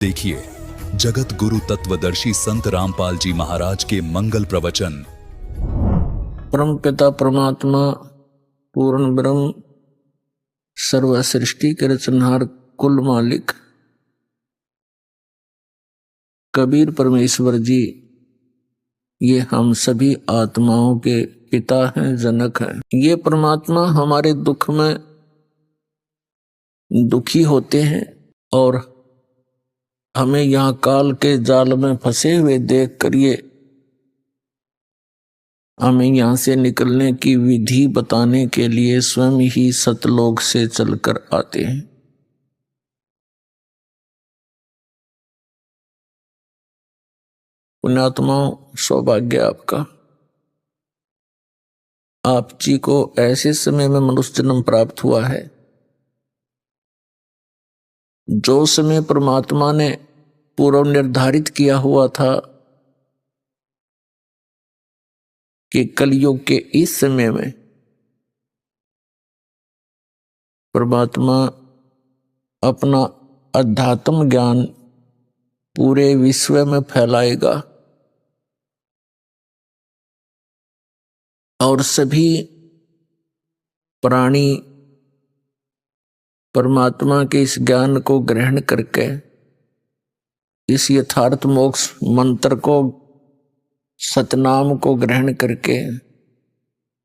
देखिए जगत गुरु तत्वदर्शी संत रामपाल जी महाराज के मंगल प्रवचन। परम पिता परमात्मा पूर्ण ब्रह्म सर्व सृष्टि के रचनहार कुल मालिक कबीर परमेश्वर जी ये हम सभी आत्माओं के पिता हैं, जनक हैं। ये परमात्मा हमारे दुख में दुखी होते हैं और हमें यहाँ काल के जाल में फंसे हुए देख कर ये हमें यहाँ से निकलने की विधि बताने के लिए स्वयं ही सतलोक से चलकर आते हैं। पुण्यात्माओं, सौभाग्य आपका। आप जी को ऐसे समय में मनुष्य जन्म प्राप्त हुआ है जो समय परमात्मा ने पूर्व निर्धारित किया हुआ था कि कलयुग के इस समय में परमात्मा अपना अध्यात्म ज्ञान पूरे विश्व में फैलाएगा और सभी प्राणी परमात्मा के इस ज्ञान को ग्रहण करके इस यथार्थ मोक्ष मंत्र को, सतनाम को ग्रहण करके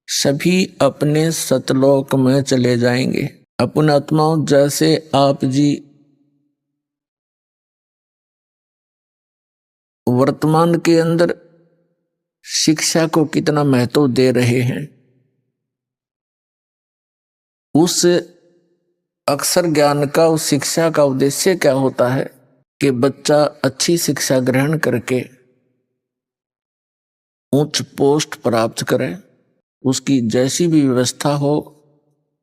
सभी अपने सतलोक में चले जाएंगे। अपने आत्माओं, जैसे आप जी वर्तमान के अंदर शिक्षा को कितना महत्व दे रहे हैं, उस अक्षर ज्ञान का, उस शिक्षा का उद्देश्य क्या होता है कि बच्चा अच्छी शिक्षा ग्रहण करके उच्च पोस्ट प्राप्त करे, उसकी जैसी भी व्यवस्था हो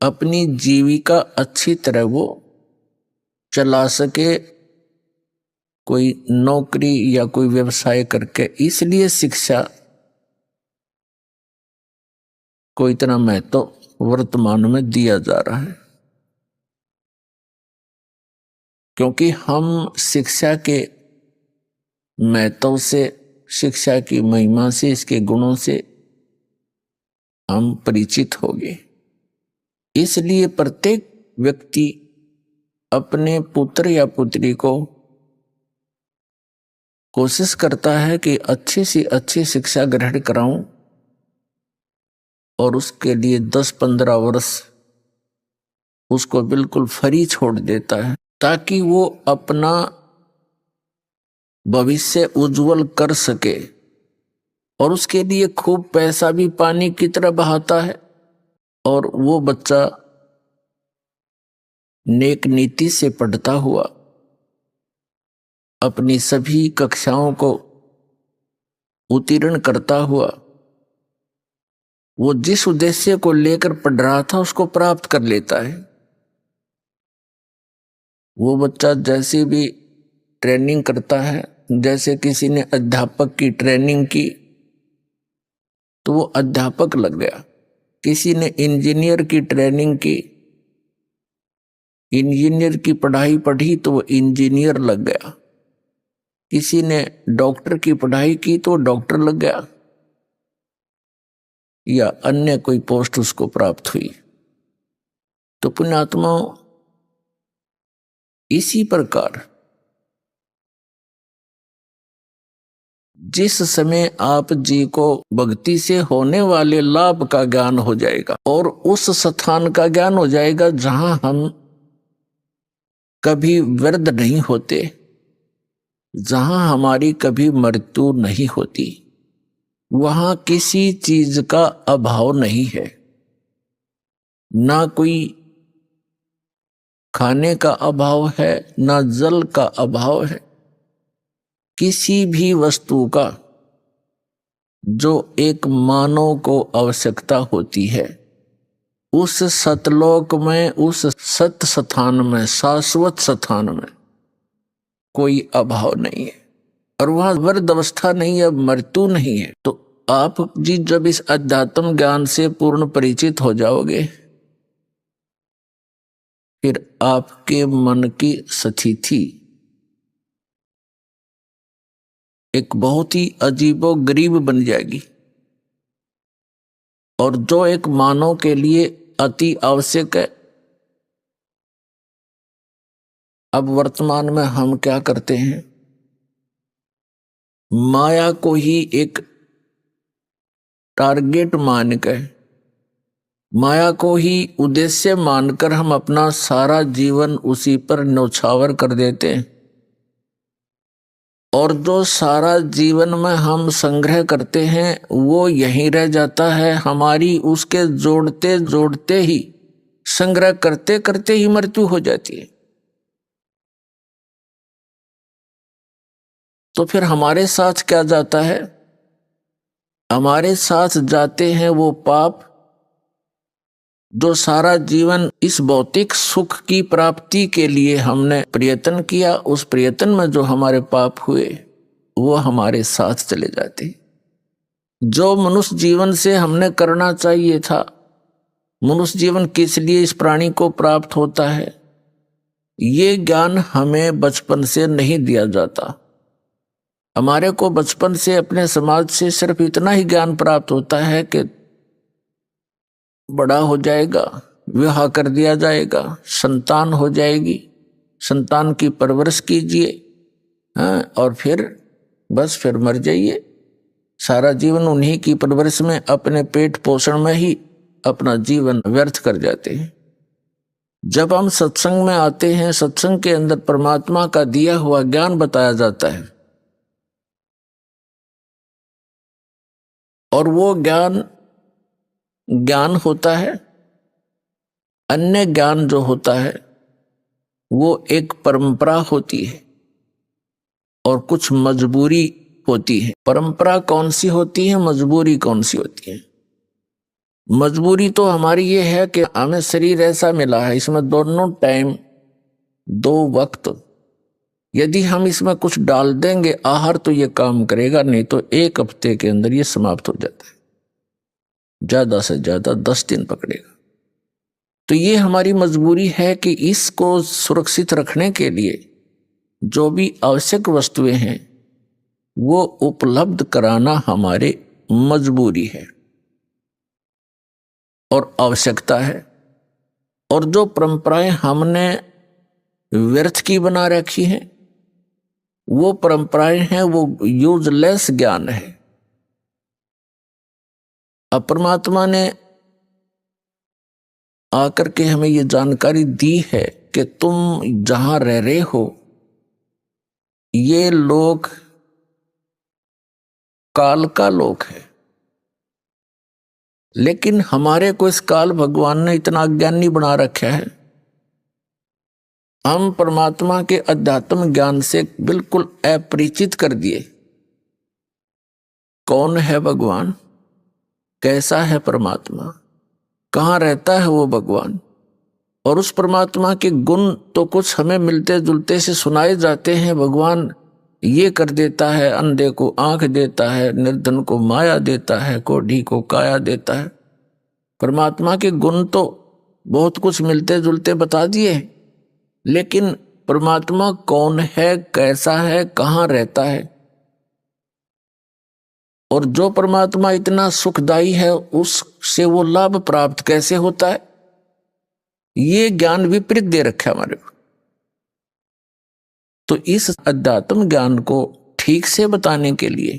अपनी जीविका अच्छी तरह वो चला सके, कोई नौकरी या कोई व्यवसाय करके। इसलिए शिक्षा को इतना महत्व वर्तमान में दिया जा रहा है, क्योंकि हम शिक्षा के महत्व से, शिक्षा की महिमा से, इसके गुणों से हम परिचित हो गए। इसलिए प्रत्येक व्यक्ति अपने पुत्र या पुत्री को कोशिश करता है कि अच्छी से अच्छी शिक्षा ग्रहण कराऊं और उसके लिए 10-15 वर्ष उसको बिल्कुल फ्री छोड़ देता है ताकि वो अपना भविष्य उज्जवल कर सके, और उसके लिए खूब पैसा भी पानी की तरह बहाता है और वो बच्चा नेक नीति से पढ़ता हुआ अपनी सभी कक्षाओं को उत्तीर्ण करता हुआ वो जिस उद्देश्य को लेकर पढ़ रहा था उसको प्राप्त कर लेता है। वो बच्चा जैसे भी ट्रेनिंग करता है, जैसे किसी ने अध्यापक की ट्रेनिंग की तो वो अध्यापक लग गया, किसी ने इंजीनियर की ट्रेनिंग की, इंजीनियर की पढ़ाई पढ़ी तो वो इंजीनियर लग गया, किसी ने डॉक्टर की पढ़ाई की तो डॉक्टर लग गया, या अन्य कोई पोस्ट उसको प्राप्त हुई। तो पुण्यात्माओं, इसी प्रकार जिस समय आप जी को भक्ति से होने वाले लाभ का ज्ञान हो जाएगा और उस स्थान का ज्ञान हो जाएगा जहां हम कभी वृद्ध नहीं होते, जहां हमारी कभी मृत्यु नहीं होती, वहां किसी चीज का अभाव नहीं है, ना कोई खाने का अभाव है, ना जल का अभाव है, किसी भी वस्तु का जो एक मानव को आवश्यकता होती है उस सतलोक में, उस सत स्थान में, शाश्वत स्थान में कोई अभाव नहीं है और वहां वृद्ध अवस्था नहीं है, मृत्यु नहीं है। तो आप जी जब इस अध्यात्म ज्ञान से पूर्ण परिचित हो जाओगे, फिर आपके मन की स्थिति एक बहुत ही अजीबो गरीब बन जाएगी, और जो एक मानव के लिए अति आवश्यक है। अब वर्तमान में हम क्या करते हैं, माया को ही एक टारगेट मानकर, माया को ही उद्देश्य मानकर हम अपना सारा जीवन उसी पर न्यौछावर कर देते हैं, और जो सारा जीवन में हम संग्रह करते हैं वो यहीं रह जाता है। हमारी उसके जोड़ते जोड़ते ही, संग्रह करते करते ही मृत्यु हो जाती है। तो फिर हमारे साथ क्या जाता है, हमारे साथ जाते हैं वो पाप जो सारा जीवन इस भौतिक सुख की प्राप्ति के लिए हमने प्रयत्न किया। उस प्रयत्न में जो हमारे पाप हुए वो हमारे साथ चले जाते। जो मनुष्य जीवन से हमने करना चाहिए था, मनुष्य जीवन किस लिए इस प्राणी को प्राप्त होता है, ये ज्ञान हमें बचपन से नहीं दिया जाता। हमारे को बचपन से अपने समाज से सिर्फ इतना ही ज्ञान प्राप्त होता है कि बड़ा हो जाएगा, विवाह कर दिया जाएगा, संतान हो जाएगी, संतान की परवरिश कीजिए, हाँ, और फिर बस फिर मर जाइए। सारा जीवन उन्हीं की परवरिश में, अपने पेट पोषण में ही अपना जीवन व्यर्थ कर जाते हैं। जब हम सत्संग में आते हैं, सत्संग के अंदर परमात्मा का दिया हुआ ज्ञान बताया जाता है, और वो ज्ञान ज्ञान होता है। अन्य ज्ञान जो होता है वो एक परंपरा होती है और कुछ मजबूरी होती है। परंपरा कौन सी होती है, मजबूरी कौन सी होती है? मजबूरी तो हमारी ये है कि हमें शरीर ऐसा मिला है, इसमें दोनों टाइम, दो वक्त, यदि हम इसमें कुछ डाल देंगे आहार तो ये काम करेगा, नहीं तो एक हफ्ते के अंदर ये समाप्त हो जाता है, ज्यादा से ज्यादा 10 दिन पकड़ेगा। तो ये हमारी मजबूरी है कि इसको सुरक्षित रखने के लिए जो भी आवश्यक वस्तुएं हैं वो उपलब्ध कराना हमारे मजबूरी है और आवश्यकता है। और जो परंपराएं हमने व्यर्थ की बना रखी हैं, वो परंपराएं हैं, वो यूजलेस ज्ञान है। अब परमात्मा ने आकर के हमें ये जानकारी दी है कि तुम जहां रह रहे हो, ये लोग काल का लोक है। लेकिन हमारे को इस काल भगवान ने इतना अज्ञानी बना रखा है, हम परमात्मा के अध्यात्म ज्ञान से बिल्कुल अपरिचित कर दिए। कौन है भगवान, कैसा है परमात्मा, कहाँ रहता है वो भगवान, और उस परमात्मा के गुण तो कुछ हमें मिलते जुलते से सुनाए जाते हैं। भगवान ये कर देता है, अंधे को आंख देता है, निर्धन को माया देता है, कोढ़ी को काया देता है। परमात्मा के गुण तो बहुत कुछ मिलते जुलते बता दिए, लेकिन परमात्मा कौन है, कैसा है, कहाँ रहता है, और जो परमात्मा इतना सुखदायी है उससे वो लाभ प्राप्त कैसे होता है, ये ज्ञान विपरीत दे रखा है हमारे को। तो इस अध्यात्म ज्ञान को ठीक से बताने के लिए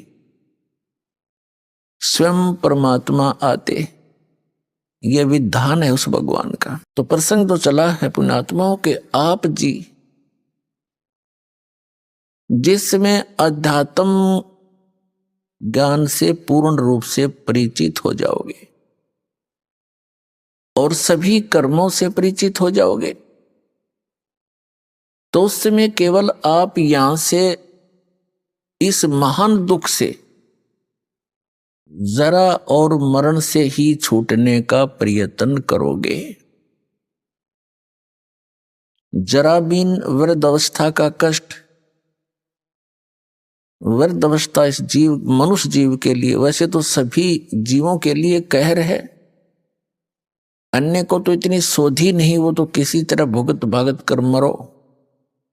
स्वयं परमात्मा आते, ये विधान है उस भगवान का। तो प्रसंग तो चला है पुण्यात्माओं के, आप जी जिसमें अध्यात्म ज्ञान से पूर्ण रूप से परिचित हो जाओगे और सभी कर्मों से परिचित हो जाओगे, तो उस समय केवल आप यहां से इस महान दुख से, जरा और मरण से ही छूटने का प्रयत्न करोगे। जरा बिन वृद्ध अवस्था का कष्ट, वृद्ध अवस्था इस जीव, मनुष्य जीव के लिए, वैसे तो सभी जीवों के लिए कहर है, अन्य को तो इतनी सोधी नहीं, वो तो किसी तरह भुगत भागत कर मरो।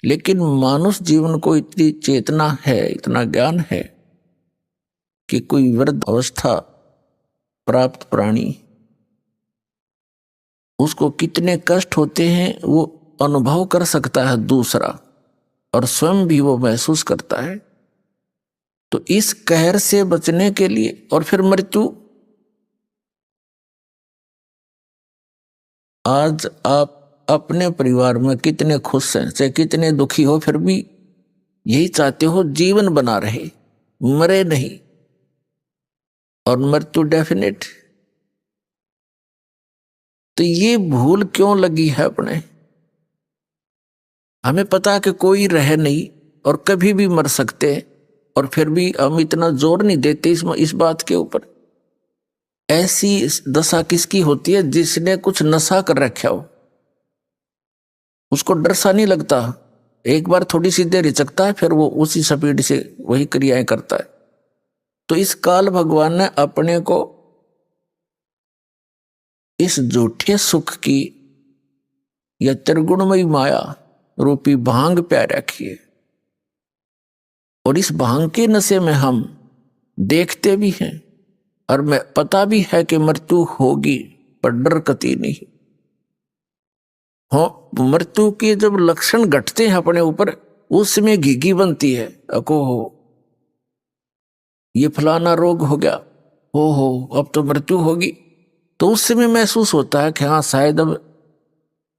लेकिन मानुष जीवन को इतनी चेतना है, इतना ज्ञान है कि कोई वृद्ध अवस्था प्राप्त प्राणी, उसको कितने कष्ट होते हैं वो अनुभव कर सकता है दूसरा, और स्वयं भी वो महसूस करता है। तो इस कहर से बचने के लिए, और फिर मृत्यु, आज आप अपने परिवार में कितने खुश हैं, चाहे कितने दुखी हो, फिर भी यही चाहते हो जीवन बना रहे, मरे नहीं, और मृत्यु डेफिनेट। तो ये भूल क्यों लगी है अपने? हमें पता है कि कोई रह नहीं और कभी भी मर सकते हैं, और फिर भी हम इतना जोर नहीं देते इस बात के ऊपर। ऐसी दशा किसकी होती है? जिसने कुछ नशा कर रखा हो, उसको डर सा नहीं लगता, एक बार थोड़ी सी देर हिचकता है, फिर वो उसी स्पीड से वही क्रियाएं करता है। तो इस काल भगवान ने अपने को इस झूठे सुख की या त्रिगुणमयी माया रूपी भांग प्या रखी है, और इस भांग के नशे में हम देखते भी हैं, और मैं पता भी है कि मृत्यु होगी, पर डर कती नहीं हो। मृत्यु के जब लक्षण घटते हैं अपने ऊपर, उसमें घिघी बनती है, अको हो ये फलाना रोग हो गया, हो अब तो मृत्यु होगी। तो उस समय महसूस होता है कि हाँ शायद अब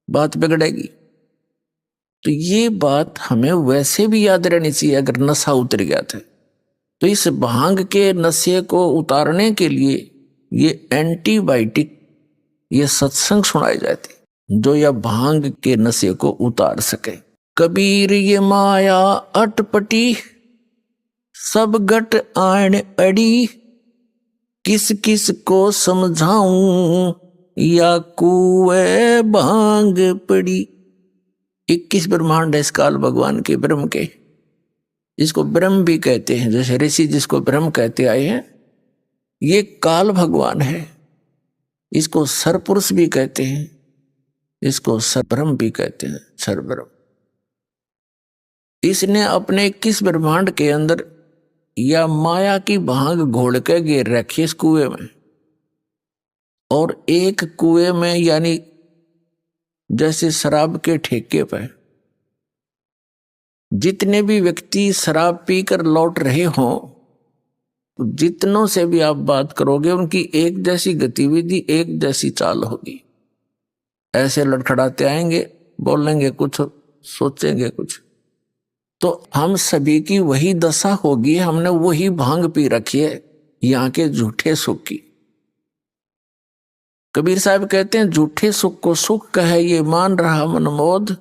बात बिगड़ेगी। तो ये बात हमें वैसे भी याद रहनी चाहिए अगर नशा उतर गया था। तो इस भांग के नशे को उतारने के लिए ये एंटीबायोटिक, ये सत्संग सुनाए जाते जो यह भांग के नशे को उतार सके। कबीर ये माया अटपटी, सब गट आण अड़ी, किस किस को समझाऊं, या कुए भांग पड़ी। 21 ब्रह्मांड है इस काल भगवान के, ब्रह्म के, जिसको ब्रह्म भी कहते हैं, जैसे ऋषि जिसको ब्रह्म कहते आए हैं, ये काल भगवान है। इसको सरपुरुष भी कहते हैं, इसको सरब्रह्म भी कहते हैं, सरब्रह्म। इसने अपने 21 ब्रह्मांड के अंदर या माया की भांग घोल के गिर रखी इस कुएं में, और एक कुएं में यानी जैसे शराब के ठेके पर जितने भी व्यक्ति शराब पीकर लौट रहे हों, जितनों से भी आप बात करोगे उनकी एक जैसी गतिविधि, एक जैसी चाल होगी। ऐसे लड़खड़ाते आएंगे, बोलेंगे कुछ, सोचेंगे कुछ। तो हम सभी की वही दशा होगी, हमने वही भांग पी रखी है यहाँ के झूठे सुख की। कबीर साहब कहते हैं झूठे सुख को सुख कहे ये मान रहा मनमोद,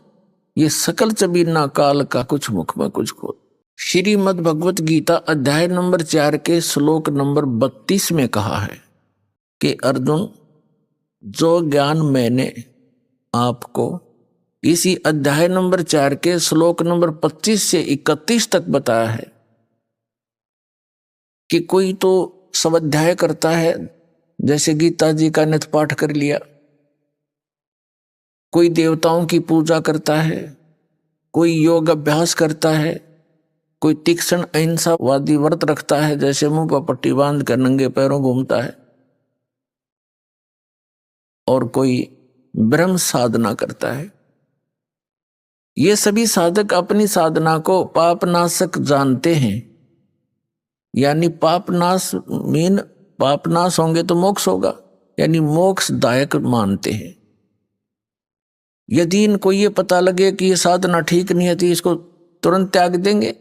ये सकल चबीना काल का कुछ मुख में कुछ खोद। श्रीमद् भगवत गीता अध्याय नंबर 4 के श्लोक नंबर 32 में कहा है कि अर्जुन, जो ज्ञान मैंने आपको इसी अध्याय नंबर 4 के श्लोक नंबर 25 से 31 तक बताया है कि कोई तो स्वाध्याय करता है, जैसे गीता जी का नित पाठ कर लिया, कोई देवताओं की पूजा करता है, कोई योग अभ्यास करता है, कोई तीक्ष्ण अहिंसावादी व्रत रखता है, जैसे मुंह पर पट्टी बांध कर नंगे पैरों घूमता है, और कोई ब्रह्म साधना करता है। ये सभी साधक अपनी साधना को पापनाशक जानते हैं, यानी पापनाश पापनाश होंगे तो मोक्ष होगा, यानी मोक्षदायक मानते हैं। यदि इनको ये पता लगे कि ये साधना ठीक नहीं है तो इसको तुरंत त्याग देंगे।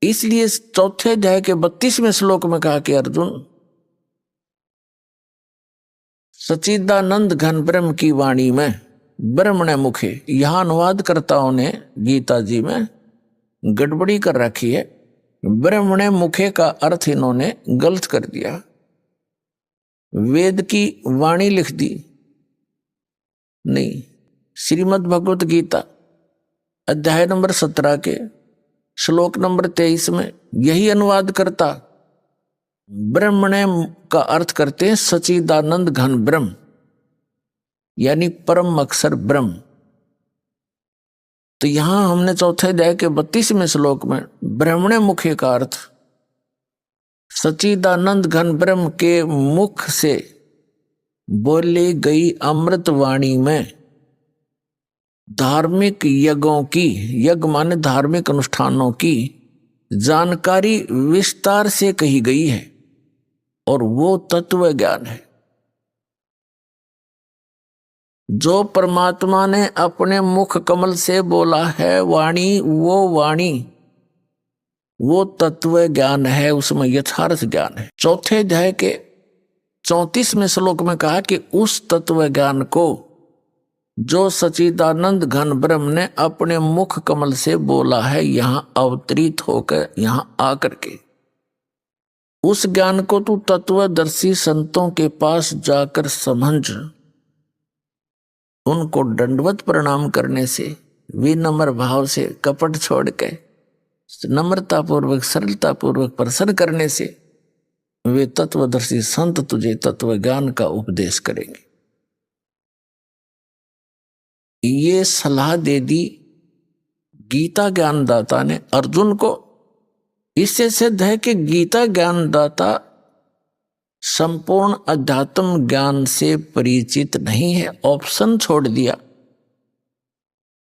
इसलिए चौथे अध्याय के 32वें श्लोक में कहा कि अर्जुन, सच्चिदानंद घन ब्रह्म की वाणी में ब्रह्मण मुखे, यहां अनुवादकर्ताओं ने गीता जी में गड़बड़ी कर रखी है। ब्रह्मण मुखे का अर्थ इन्होंने गलत कर दिया, वेद की वाणी लिख दी। नहीं, श्रीमद् भगवत गीता अध्याय नंबर 17 के श्लोक नंबर 23 में यही अनुवाद करता ब्रह्मण का अर्थ करते हैं सच्चिदानंद घन ब्रह्म, यानी परम अक्षर ब्रह्म। तो यहां हमने चौथे अध्याय के 32वें श्लोक में ब्रह्मणे मुखे का अर्थ सच्चिदानंद घन ब्रह्म के मुख से बोली गई अमृत वाणी में धार्मिक यज्ञों की, यज्ञ माने धार्मिक अनुष्ठानों की जानकारी विस्तार से कही गई है और वो तत्व ज्ञान है जो परमात्मा ने अपने मुख कमल से बोला है। वाणी वो तत्व ज्ञान है, उसमें यथार्थ ज्ञान है। चौथे अध्याय के 34वें श्लोक में कहा कि उस तत्व ज्ञान को जो सच्चिदानंद घन ब्रह्म ने अपने मुख कमल से बोला है, यहां अवतरित होकर यहां आकर के उस ज्ञान को तू तत्वदर्शी संतों के पास जाकर समझ, उनको दंडवत प्रणाम करने से, विनम्र भाव से, कपट छोड़ के नम्रता पूर्वक, सरलता पूर्वक प्रसन्न करने से वे तत्वदर्शी संत तुझे तत्व ज्ञान का उपदेश करेंगे। ये सलाह दे दी गीता ज्ञानदाता ने अर्जुन को। इससे सिद्ध है कि गीता ज्ञानदाता संपूर्ण अध्यात्म ज्ञान से परिचित नहीं है। ऑप्शन छोड़ दिया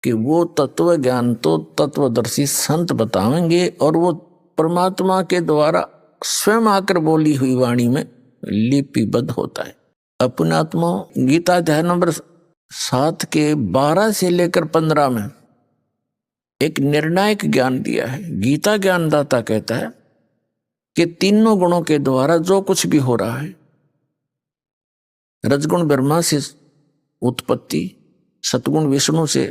कि वो तत्व ज्ञान तो तत्वदर्शी संत बताएंगे और वो परमात्मा के द्वारा स्वयं आकर बोली हुई वाणी में लिपिबद्ध होता है। अपने आत्मा गीता अध्याय नंबर 7 के 12 से लेकर 15 में एक निर्णायक ज्ञान दिया है। गीता ज्ञानदाता कहता है कि तीनों गुणों के द्वारा जो कुछ भी हो रहा है, रजगुण ब्रह्मा से उत्पत्ति, सतगुण विष्णु से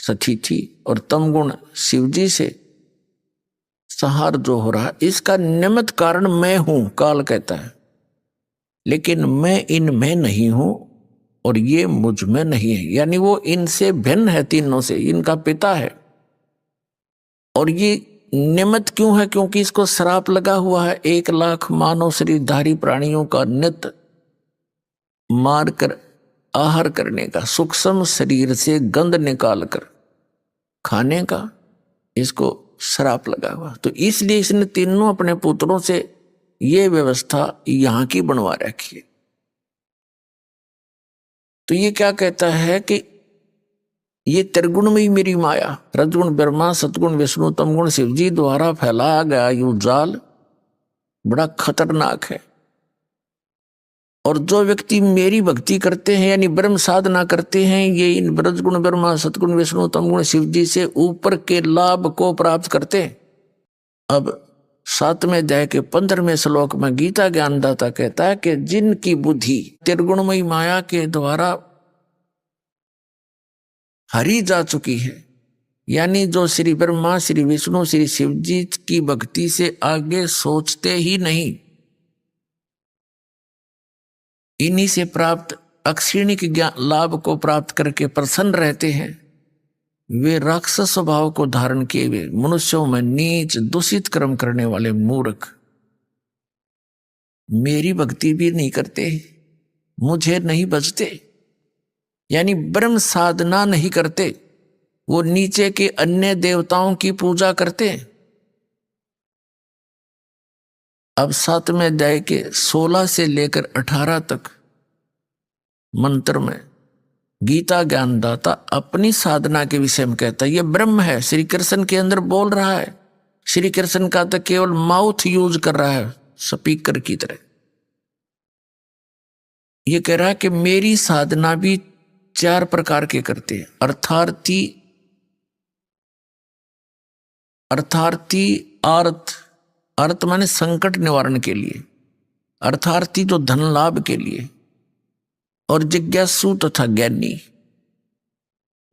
स्थिति और तमगुण शिवजी से संहार जो हो रहा है, इसका निमित्त कारण मैं हूं, काल कहता है। लेकिन मैं इनमें नहीं हूं और ये मुझ में नहीं है, यानी वो इनसे भिन्न है, तीनों से, इनका पिता है। और ये निमित्त क्यों है? क्योंकि इसको श्राप लगा हुआ है 1 लाख मानव शरीरधारी प्राणियों का नित्य मारकर आहार करने का, सूक्ष्म शरीर से गंध निकाल कर खाने का, इसको श्राप लगा हुआ। तो इसलिए इसने तीनों अपने पुत्रों से ये व्यवस्था यहां की बनवा रखी है। तो ये क्या कहता है कि ये त्रिगुण में ही मेरी माया, रजगुण ब्रह्मा, सतगुण विष्णु, तमगुण शिवजी द्वारा फैलाया गया यू जाल बड़ा खतरनाक है। और जो व्यक्ति मेरी भक्ति करते हैं यानी ब्रह्म साधना करते हैं, ये इन रजगुण ब्रह्मा, सतगुण विष्णु, तमगुण शिवजी से ऊपर के लाभ को प्राप्त करते हैं। अब 7वें अध्याय के 15वें श्लोक में गीता ज्ञानदाता कहता है कि जिनकी बुद्धि त्रिगुणमयी माया के द्वारा हरी जा चुकी है, यानी जो श्री ब्रह्मा, श्री विष्णु, श्री शिवजी की भक्ति से आगे सोचते ही नहीं, इन्हीं से प्राप्त अक्षीणिक ज्ञान लाभ को प्राप्त करके प्रसन्न रहते हैं, वे राक्षस स्वभाव को धारण किए हुए मनुष्यों में नीच दूषित कर्म करने वाले मूर्ख मेरी भक्ति भी नहीं करते, मुझे नहीं बचते, यानी ब्रह्म साधना नहीं करते, वो नीचे के अन्य देवताओं की पूजा करते हैं। अब 7वें अध्याय के 16 से लेकर 18 तक मंत्र में गीता ज्ञानदाता अपनी साधना के विषय में कहता है। ये ब्रह्म है, श्री कृष्ण के अंदर बोल रहा है। श्री कृष्ण का तो केवल माउथ यूज कर रहा है स्पीकर की तरह। ये कह रहा है कि मेरी साधना भी 4 प्रकार के करते हैं। अर्थार्थी अर्थ माने संकट निवारण के लिए, अर्थार्थी जो धन लाभ के लिए, और जिज्ञासु तथा ज्ञानी,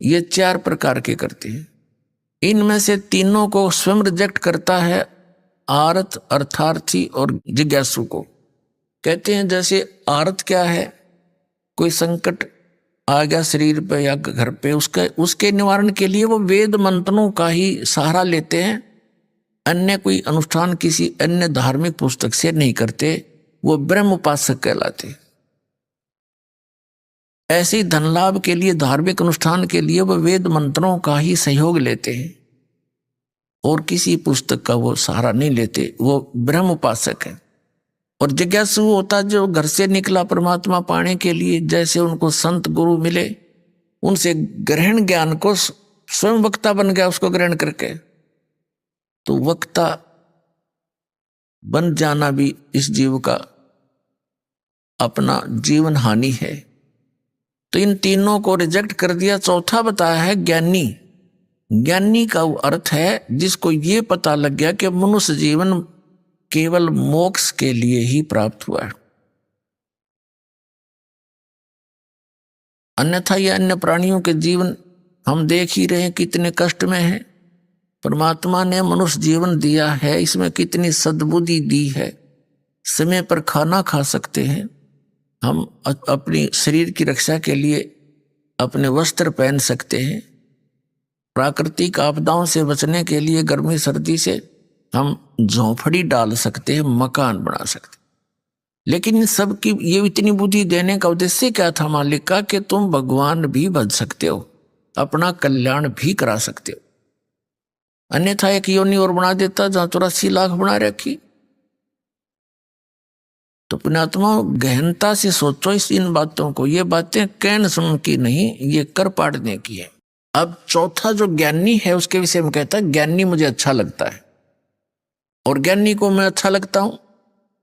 ये 4 प्रकार के करते हैं। इनमें से तीनों को स्वयं रिजेक्ट करता है, आर्त, अर्थार्थी और जिज्ञासु को। कहते हैं जैसे आर्त क्या है, कोई संकट आ गया शरीर पे या घर पे, उसके निवारण के लिए वो वेद मंत्रों का ही सहारा लेते हैं, अन्य कोई अनुष्ठान किसी अन्य धार्मिक पुस्तक से नहीं करते, वो ब्रह्म उपासक कहलाते। ऐसे ही धन लाभ के लिए, धार्मिक अनुष्ठान के लिए वो वेद मंत्रों का ही सहयोग लेते हैं और किसी पुस्तक का वो सहारा नहीं लेते। वो ब्रह्म उपासक है। और जिज्ञासु होता जो घर से निकला परमात्मा पाने के लिए, जैसे उनको संत गुरु मिले, उनसे ग्रहण ज्ञान को स्वयं वक्ता बन गया उसको ग्रहण करके, तो वक्ता बन जाना भी इस जीव का अपना जीवन हानि है। तो इन तीनों को रिजेक्ट कर दिया। चौथा बताया है ज्ञानी। ज्ञानी का वो अर्थ है जिसको ये पता लग गया कि मनुष्य जीवन केवल मोक्ष के लिए ही प्राप्त हुआ है, अन्यथा ये अन्य प्राणियों के जीवन हम देख ही रहे हैं कितने कष्ट में है। परमात्मा ने मनुष्य जीवन दिया है, इसमें कितनी सद्बुद्धि दी है। समय पर खाना खा सकते हैं हम, अपनी शरीर की रक्षा के लिए अपने वस्त्र पहन सकते हैं, प्राकृतिक आपदाओं से बचने के लिए गर्मी सर्दी से हम झोंपड़ी डाल सकते हैं, मकान बना सकते हैं। लेकिन इन सब की ये इतनी बुद्धि देने का उद्देश्य क्या था मालिक का, कि तुम भगवान भी बन सकते हो, अपना कल्याण भी करा सकते हो। अन्यथा एक योनि और बना देता जहां 84 लाख बना रखी। तो पुण्यात्मा गहनता से सोचो इन बातों को। ये बातें कहन सुन की नहीं, ये कर पाड़ने की है। अब चौथा जो ज्ञानी है उसके विषय में कहता है ज्ञानी मुझे अच्छा लगता है। और ज्ञानी को मैं अच्छा लगता हूं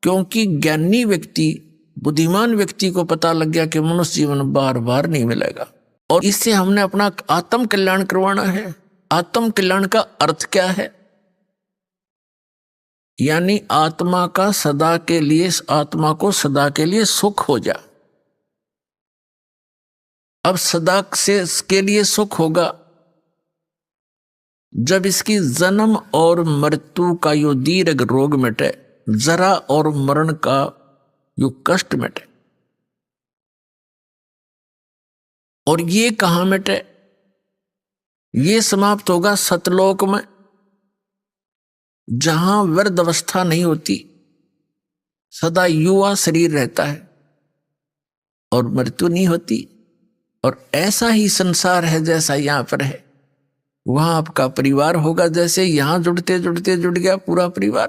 क्योंकि ज्ञानी व्यक्ति, बुद्धिमान व्यक्ति को पता लग गया कि मनुष्य जीवन बार बार नहीं मिलेगा और इससे हमने अपना आत्म कल्याण करवाना है। आत्म कल्याण का अर्थ क्या है? यानी आत्मा का सदा के लिए, आत्मा को सदा के लिए सुख हो जा। अब सदा से के लिए सुख होगा जब इसकी जन्म और मृत्यु का यो दीर्घ रोग मिटे, जरा और मरण का यो कष्ट मिटे। और ये कहां मिटे? ये समाप्त होगा सतलोक में, जहां वृद्ध अवस्था नहीं होती, सदा युवा शरीर रहता है और मृत्यु नहीं होती। और ऐसा ही संसार है जैसा यहां पर है, वहां आपका परिवार होगा। जैसे यहां जुड़ते जुड़ते जुड़ गया पूरा परिवार,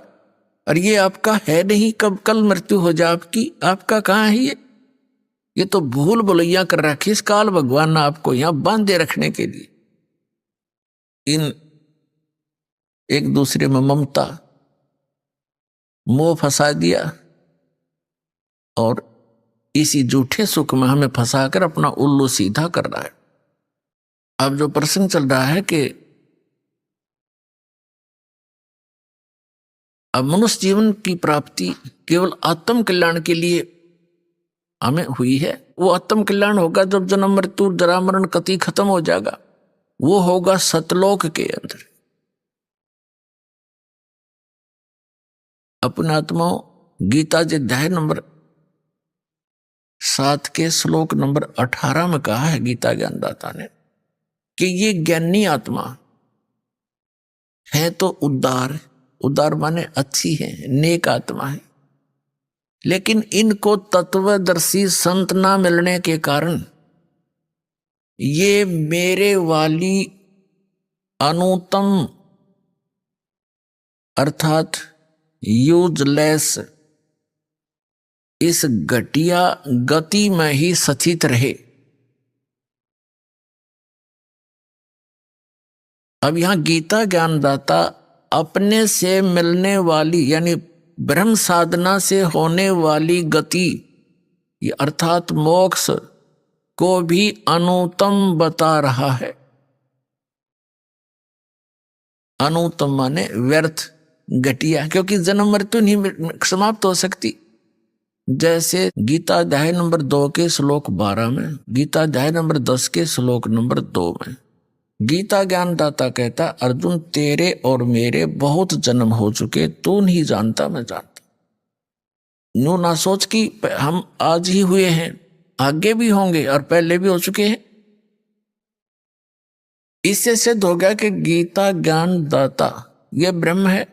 और ये आपका है नहीं, कब कल मृत्यु हो जाए आपकी। आपका कहां है ये तो भूल भुलैया कर रखी इस काल भगवान ने आपको यहां बांधे रखने के लिए। इन एक दूसरे में ममता मोह फंसा दिया और इसी झूठे सुख में हमें फंसाकर अपना उल्लू सीधा कर रहा है। अब जो प्रसंग चल रहा है कि अब मनुष्य जीवन की प्राप्ति केवल आत्म कल्याण के लिए हमें हुई है। वो आत्म कल्याण होगा जब जन्म मृत्यु जरा मरण कति खत्म हो जाएगा, वो होगा सतलोक के अंदर। अपने आत्माओं, गीता जी अध्याय नंबर 7 के श्लोक नंबर 18 में कहा है गीता ज्ञानदाता ने कि ये ज्ञानी आत्मा है तो उदार, उदार माने अच्छी है, नेक आत्मा है। लेकिन इनको तत्वदर्शी संत ना मिलने के कारण ये मेरे वाली अनुत्तम अर्थात यूजलेस इस घटिया गति में ही सचित रहे। अब यहां गीता ज्ञानदाता अपने से मिलने वाली यानी ब्रह्म साधना से होने वाली गति अर्थात मोक्ष को भी अनुत्तम बता रहा है। अनुत्तम माने व्यर्थ, घटिया, क्योंकि जन्म मृत्यु नहीं समाप्त हो सकती। जैसे गीता अध्याय नंबर 2 के श्लोक 12 में, गीता अध्याय नंबर 10 के श्लोक नंबर 2 में गीता ज्ञानदाता कहता, अर्जुन तेरे और मेरे बहुत जन्म हो चुके, तू नहीं जानता मैं जानता। यूं ना सोच कि हम आज ही हुए हैं, आगे भी होंगे और पहले भी हो चुके हैं। इससे सिद्ध हो गया कि गीता ज्ञानदाता ये ब्रह्म है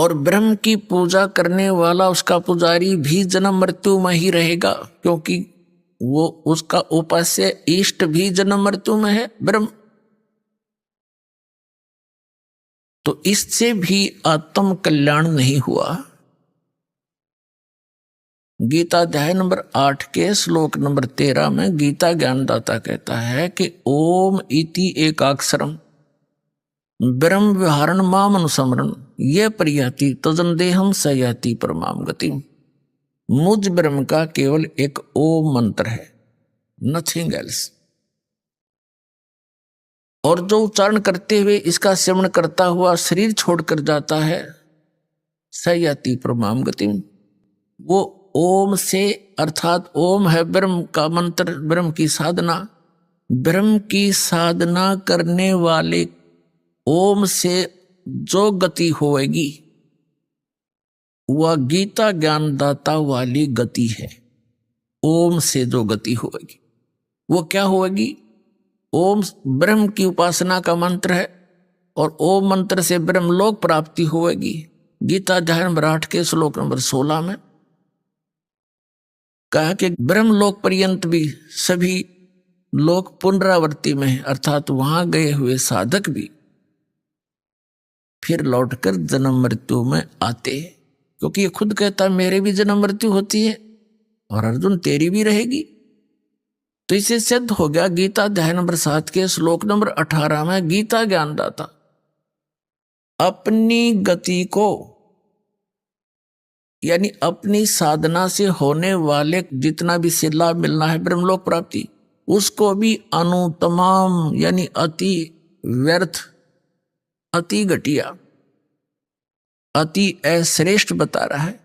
और ब्रह्म की पूजा करने वाला उसका पुजारी भी जन्म मृत्यु में ही रहेगा, क्योंकि वो उसका उपास्य इष्ट भी जन्म मृत्यु में है ब्रह्म। तो इससे भी आत्म कल्याण नहीं हुआ। गीता अध्याय नंबर 8 के श्लोक नंबर 13 में गीता ज्ञानदाता कहता है कि ओम इति एकाक्षरम ब्रह्म विहारण माम अनुसमरण ये परियाति तजन देहम सयाति परमाम गति। मुझ ब्रह्म का केवल एक ओम मंत्र है, नथिंग एल्स। और जो उच्चारण करते हुए इसका सेवन करता हुआ शरीर छोड़कर जाता है, सयाति परमाम गति, वो ओम से, अर्थात ओम है ब्रह्म का मंत्र, ब्रह्म की साधना। ब्रह्म की साधना करने वाले ओम से जो गति होएगी वह गीता ज्ञानदाता वाली गति है। ओम से जो गति होएगी वो क्या होएगी? ओम ब्रह्म की उपासना का मंत्र है और ओम मंत्र से ब्रह्मलोक प्राप्ति होएगी। गीता अध्याय नंबर 8 के श्लोक नंबर 16 में कहा कि ब्रह्मलोक पर्यंत भी सभी लोग पुनरावृत्ति में है, अर्थात वहां गए हुए साधक भी फिर लौटकर जन्म मृत्यु में आते, क्योंकि ये खुद कहता है मेरे भी जन्म मृत्यु होती है और अर्जुन तेरी भी रहेगी। तो इसे सिद्ध हो गया गीता अध्याय नंबर 7 के श्लोक नंबर 18 में गीता ज्ञानदाता अपनी गति को, यानी अपनी साधना से होने वाले जितना भी से लाभ मिलना है ब्रह्मलोक प्राप्ति, उसको भी अनुतमाम यानी अति व्यर्थ, अति घटिया, अति अश्रेष्ठ बता रहा है।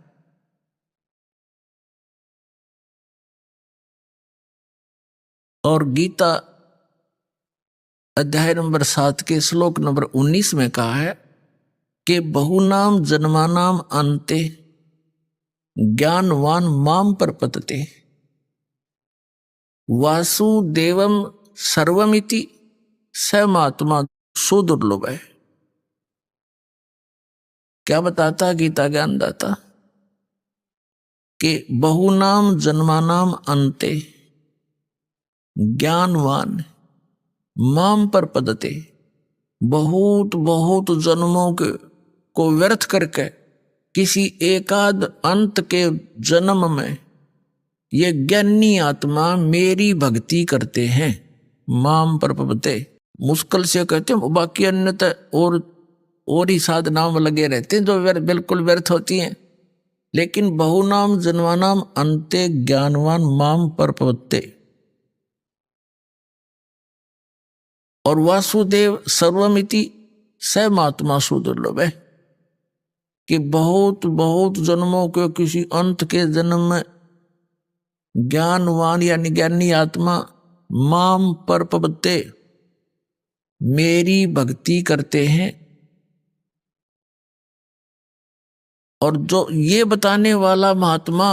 और गीता अध्याय नंबर 7 के श्लोक नंबर 19 में कहा है कि बहुनाम जन्मानाम अन्ते ज्ञानवान माम प्रपतते वासुदेवम सर्वमिति समात्मा सुदुर्लभ है। क्या बताता गीता ज्ञानदाता कि बहुनाम जन्मानाम अन्ते ज्ञानवान माम प्रपतते, बहुत बहुत जन्मों के को व्यर्थ करके किसी एकाद अंत के जन्म में ये ज्ञानी आत्मा मेरी भक्ति करते हैं। माम प्रपतते मुश्किल से कहते हैं, बाकी अन्यथा और ही साधनाओं में लगे रहते हैं जो बिल्कुल व्यर्थ होती हैं। लेकिन बहुनाम जन्मानाम अन्ते ज्ञानवान माम प्रपतते और वासुदेव सर्वमिति स महात्मा सुदुर्लभ है कि बहुत बहुत जन्मों के किसी अंत के जन्म में ज्ञानवान यानी ज्ञानी आत्मा माम प्रपतते मेरी भक्ति करते हैं। और जो ये बताने वाला महात्मा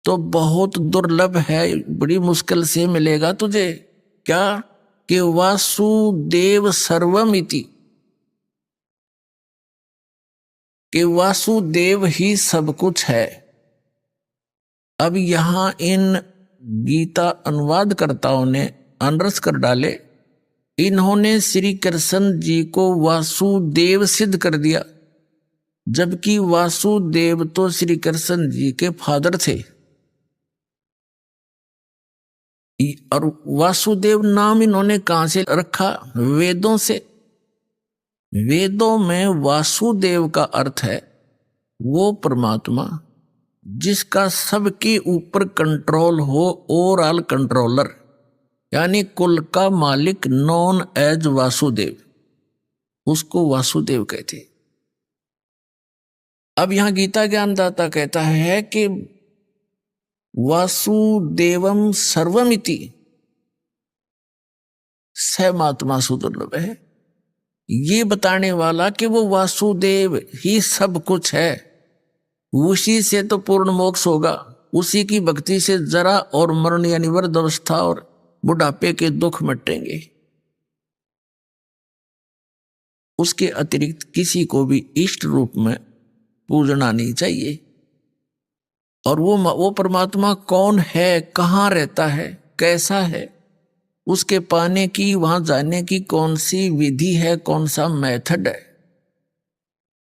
तो बहुत दुर्लभ है, बड़ी मुश्किल से मिलेगा तुझे। क्या कि वासुदेव सर्वमिति, कि वासुदेव ही सब कुछ है। अब यहां इन गीता अनुवादकर्ताओं ने अनरस कर डाले, इन्होंने श्री कृष्ण जी को वासुदेव सिद्ध कर दिया, जबकि वासुदेव तो श्री कृष्ण जी के फादर थे। और वासुदेव नाम इन्होंने कहां से रखा? वेदों से। वेदों में वासुदेव का अर्थ है वो परमात्मा जिसका सबके ऊपर कंट्रोल हो, ओवरऑल कंट्रोलर, यानी कुल का मालिक, नॉन एज वासुदेव, उसको वासुदेव कहते। अब यहां गीता ज्ञानदाता कहता है कि वासुदेवम सर्वमिति स महात्मा सुदुर्लभ है। ये बताने वाला कि वो वासुदेव ही सब कुछ है, उसी से तो पूर्ण मोक्ष होगा, उसी की भक्ति से जरा और मरण यानी वृद्धावस्था और बुढ़ापे के दुख मिटेंगे। उसके अतिरिक्त किसी को भी इष्ट रूप में पूजना नहीं चाहिए। और वो परमात्मा कौन है, कहाँ रहता है, कैसा है, उसके पाने की, वहां जाने की कौन सी विधि है, कौन सा मेथड है,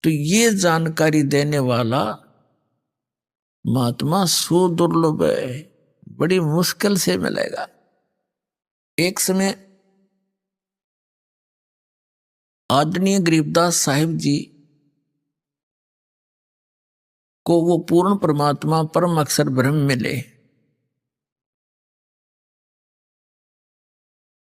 तो ये जानकारी देने वाला महात्मा सुदुर्लभ है, बड़ी मुश्किल से मिलेगा। एक समय आदरणीय गरीबदास साहिब जी को वो पूर्ण परमात्मा परम अक्षर ब्रह्म मिले,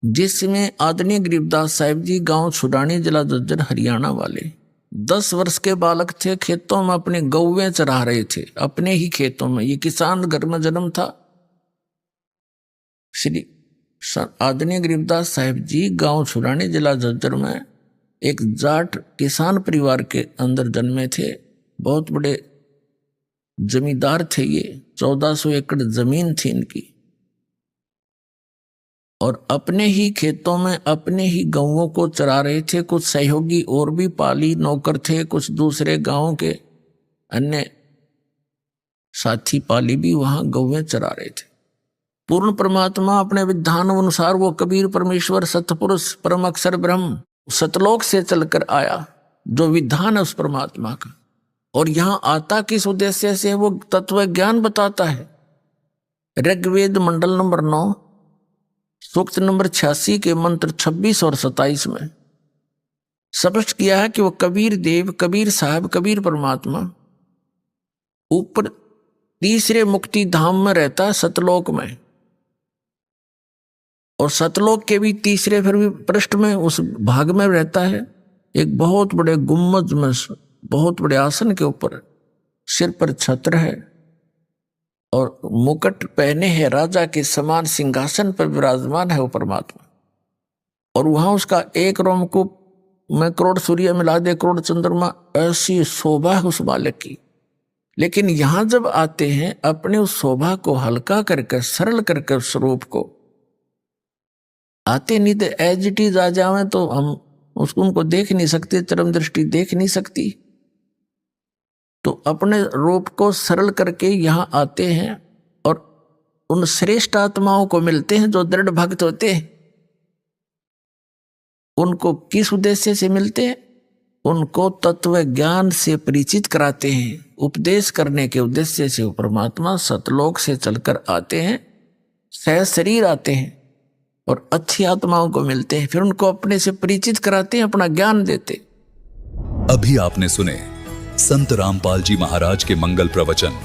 जिसमें आदरणीय गरीबदास साहिब जी गांव छुड़ानी, जिला झज्जर, हरियाणा वाले 10 वर्ष के बालक थे। खेतों में अपने गौवें चरा रहे थे, अपने ही खेतों में। ये किसान घर में जन्म था। श्री आदरणीय गरीबदास साहिब जी गांव छुड़ानी, जिला झज्जर में एक जाट किसान परिवार के अंदर जन्मे थे। बहुत बड़े जमींदार थे ये, 1400 एकड़ जमीन थी इनकी। और अपने ही खेतों में अपने ही गौओं को चरा रहे थे। कुछ सहयोगी और भी पाली नौकर थे, कुछ दूसरे गांवों के अन्य साथी पाली भी वहां गौएं चरा रहे थे। पूर्ण परमात्मा अपने विधान अनुसार वो कबीर परमेश्वर सतपुरुष परम अक्षर ब्रह्म सतलोक से चलकर आया, जो विधान है उस परमात्मा का। और यहां आता किस उद्देश्य से, वो तत्व ज्ञान बताता है। ऋग्वेद मंडल नंबर 9 सूक्त नंबर 86 के मंत्र 26 और 27 में स्पष्ट किया है कि वो कबीर देव, कबीर साहब, कबीर परमात्मा ऊपर तीसरे मुक्ति धाम में रहता है, सतलोक में। और सतलोक के भी तीसरे फिर भी पृष्ठ में, उस भाग में रहता है, एक बहुत बड़े गुम्बद में, बहुत बड़े आसन के ऊपर, सिर पर छत्र है और मुकुट पहने है, राजा के समान सिंहासन पर विराजमान है वो परमात्मा। और वहां उसका एक रोमकूप में करोड़ सूर्य मिला दे, करोड़ चंद्रमा, ऐसी शोभा है उस बालक की। लेकिन यहां जब आते हैं, अपने उस शोभा को हल्का करके, सरल करके उस स्वरूप को आते, नहीं तो एज इट इज आ जावे तो हम उसको उनको देख नहीं सकते, चरम दृष्टि देख नहीं सकती। तो अपने रूप को सरल करके यहाँ आते हैं और उन श्रेष्ठ आत्माओं को मिलते हैं जो दृढ़ भक्त होते हैं। उनको किस उद्देश्य से मिलते हैं? उनको तत्व ज्ञान से परिचित कराते हैं। उपदेश करने के उद्देश्य से वो परमात्मा सतलोक से चलकर आते हैं, सह शरीर आते हैं और अच्छी आत्माओं को मिलते हैं, फिर उनको अपने से परिचित कराते हैं, अपना ज्ञान देते। अभी आपने सुने संत रामपाल जी महाराज के मंगल प्रवचन।